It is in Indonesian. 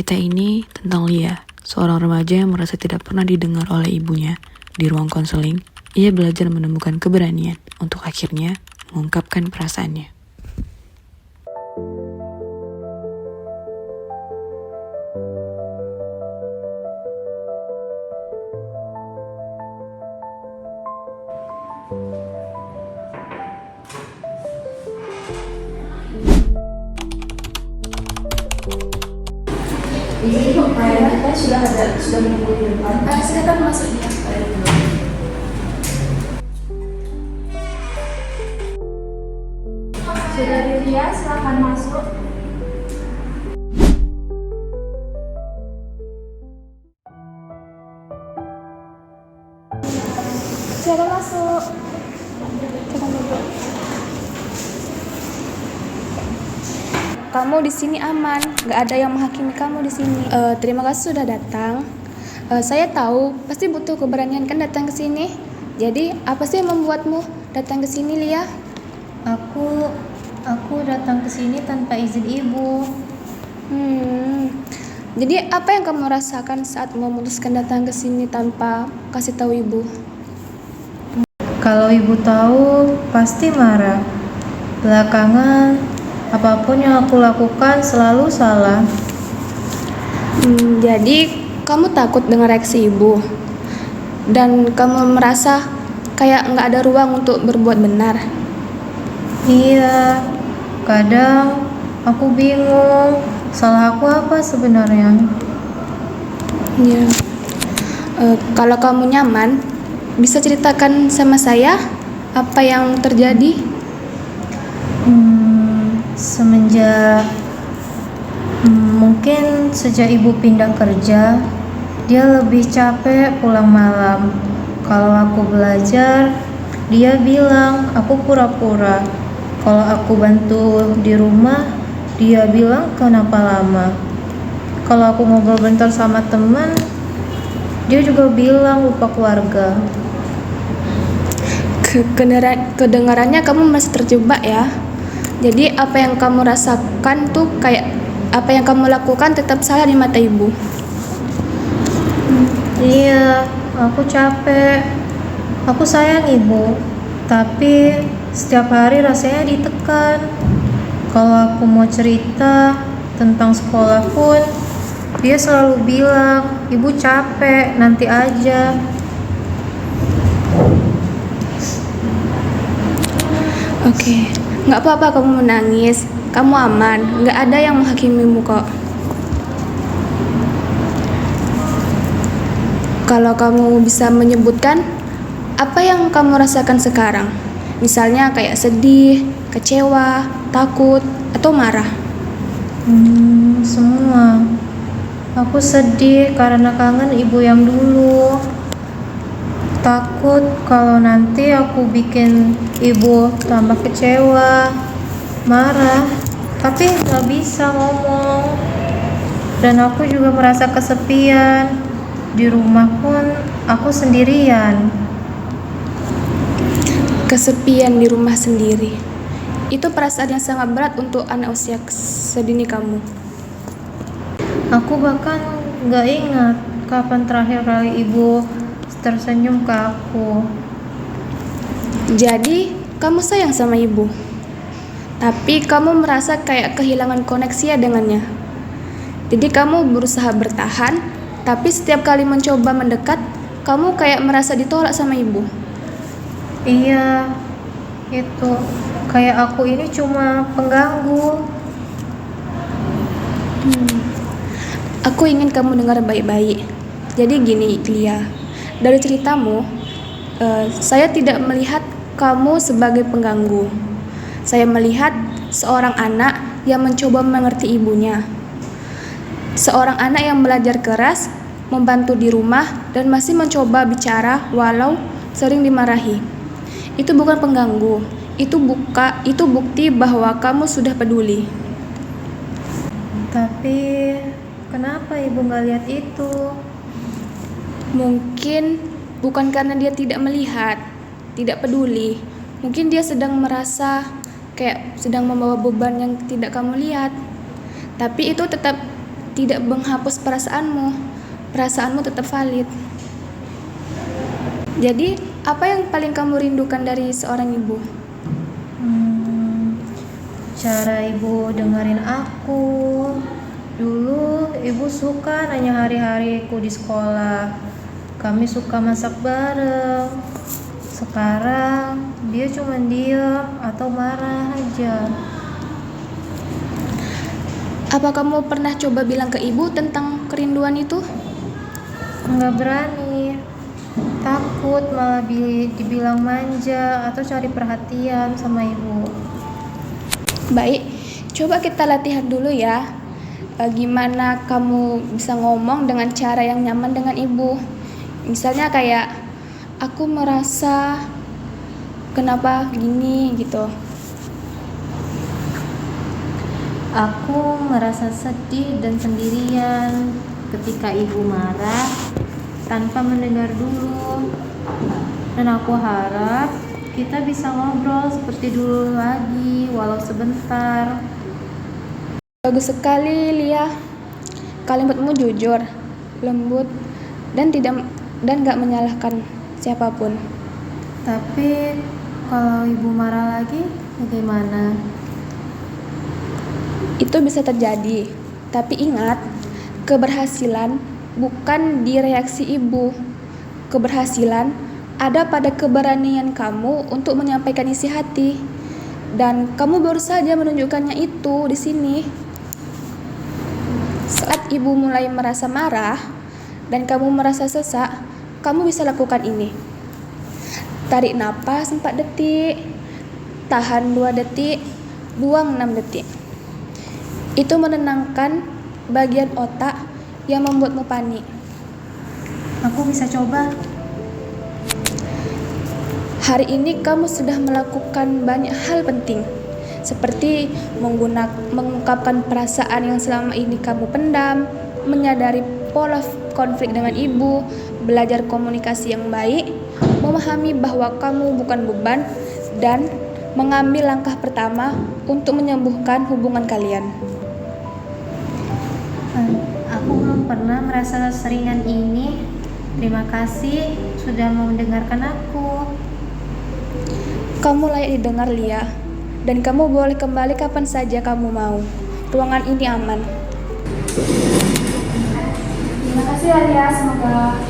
Cerita ini tentang Lia, seorang remaja yang merasa tidak pernah didengar oleh ibunya. Di ruang konseling, ia belajar menemukan keberanian untuk akhirnya mengungkapkan perasaannya. Jadi klien kita sudah menunggu di depan. Silakan masuk dia. Sudah Lydia, silakan masuk. Silakan masuk. Silakan duduk. Kamu di sini aman, nggak ada yang menghakimi kamu di sini. Terima kasih sudah datang. Saya tahu pasti butuh keberanian kan datang ke sini. Jadi apa sih yang membuatmu datang ke sini, Lia? Aku datang ke sini tanpa izin ibu. Jadi apa yang kamu rasakan saat memutuskan datang ke sini tanpa kasih tahu ibu? Kalau ibu tahu, pasti marah. Belakangan, apapun yang aku lakukan selalu salah. Jadi kamu takut dengan reaksi ibu dan kamu merasa kayak nggak ada ruang untuk berbuat benar. Iya, kadang aku bingung, salah aku apa sebenarnya? Ya. Kalau kamu nyaman, bisa ceritakan sama saya apa yang terjadi? Mungkin sejak ibu pindah kerja, dia lebih capek pulang malam. Kalau aku belajar, dia bilang aku pura-pura. Kalau aku bantu di rumah, dia bilang kenapa lama. Kalau aku ngobrol bentar sama teman, dia juga bilang lupa keluarga. Kedengarannya kamu masih terjebak ya. Jadi apa yang kamu rasakan tuh kayak apa yang kamu lakukan tetap salah di mata ibu. Iya, aku capek. Aku sayang ibu, tapi setiap hari rasanya ditekan. Kalau aku mau cerita tentang sekolah pun, dia selalu bilang, ibu capek, nanti aja. Oke, nggak apa-apa kamu menangis. Kamu aman, nggak ada yang menghakimimu kok. Kalau kamu bisa menyebutkan apa yang kamu rasakan sekarang, misalnya kayak sedih, kecewa, takut, atau marah. Semua. Aku sedih karena kangen ibu yang dulu. Takut kalau nanti aku bikin ibu tambah kecewa, marah, tapi gak bisa ngomong. Dan aku juga merasa kesepian. Di rumah pun aku sendirian. Kesepian di rumah sendiri. Itu perasaan yang sangat berat untuk anak usia sedini kamu. Aku bahkan gak ingat kapan terakhir kali ibu tersenyum ke aku. Jadi, kamu sayang sama ibu. Tapi kamu merasa kayak kehilangan koneksi ya dengannya. Jadi kamu berusaha bertahan, tapi setiap kali mencoba mendekat, kamu kayak merasa ditolak sama ibu. Iya, itu kayak aku ini cuma pengganggu. Aku ingin kamu dengar baik-baik. Jadi gini, Lia. Dari ceritamu, saya tidak melihat kamu sebagai pengganggu. Saya melihat seorang anak yang mencoba mengerti ibunya. Seorang anak yang belajar keras, membantu di rumah, dan masih mencoba bicara walau sering dimarahi. Itu bukan pengganggu. Itu bukti bahwa kamu sudah peduli. Tapi kenapa ibu gak lihat itu? Mungkin bukan karena dia tidak melihat, tidak peduli. Mungkin dia sedang merasa kayak sedang membawa beban yang tidak kamu lihat. Tapi itu tetap tidak menghapus perasaanmu. Perasaanmu tetap valid. Jadi, apa yang paling kamu rindukan dari seorang ibu? Cara ibu dengerin aku. Dulu ibu suka nanya hari-hariku di sekolah. Kami suka masak bareng. Sekarang dia cuma diam atau marah aja. Apa kamu pernah coba bilang ke ibu tentang kerinduan itu? Nggak berani. Takut malah dibilang manja atau cari perhatian sama ibu. Baik, coba kita latihan dulu ya. Gimana kamu bisa ngomong dengan cara yang nyaman dengan ibu. Misalnya kayak, aku merasa kenapa gini gitu. Aku merasa sedih dan sendirian ketika ibu marah tanpa mendengar dulu. Dan aku harap kita bisa ngobrol seperti dulu lagi, walau sebentar. Bagus sekali, Lia. Kalimatmu jujur, lembut, dan gak menyalahkan siapapun. Tapi kalau ibu marah lagi, bagaimana? Itu bisa terjadi, tapi ingat, keberhasilan bukan di reaksi ibu. Keberhasilan ada pada keberanian kamu untuk menyampaikan isi hati. Dan kamu baru saja menunjukkannya itu di sini. Saat ibu mulai merasa marah dan kamu merasa sesak, kamu bisa lakukan ini. Tarik napas 4 detik, tahan 2 detik, buang 6 detik. Itu menenangkan bagian otak yang membuatmu panik. Aku bisa coba. Hari ini kamu sudah melakukan banyak hal penting, seperti mengungkapkan perasaan yang selama ini kamu pendam, menyadari pola konflik dengan ibu, belajar komunikasi yang baik, memahami bahwa kamu bukan beban, dan mengambil langkah pertama untuk menyembuhkan hubungan kalian. Aku belum pernah merasa seringan ini. Terima kasih sudah mau mendengarkan aku. Kamu layak didengar, Lia, dan kamu boleh kembali kapan saja kamu mau. Ruangan ini aman. Terima kasih, Lia. Semoga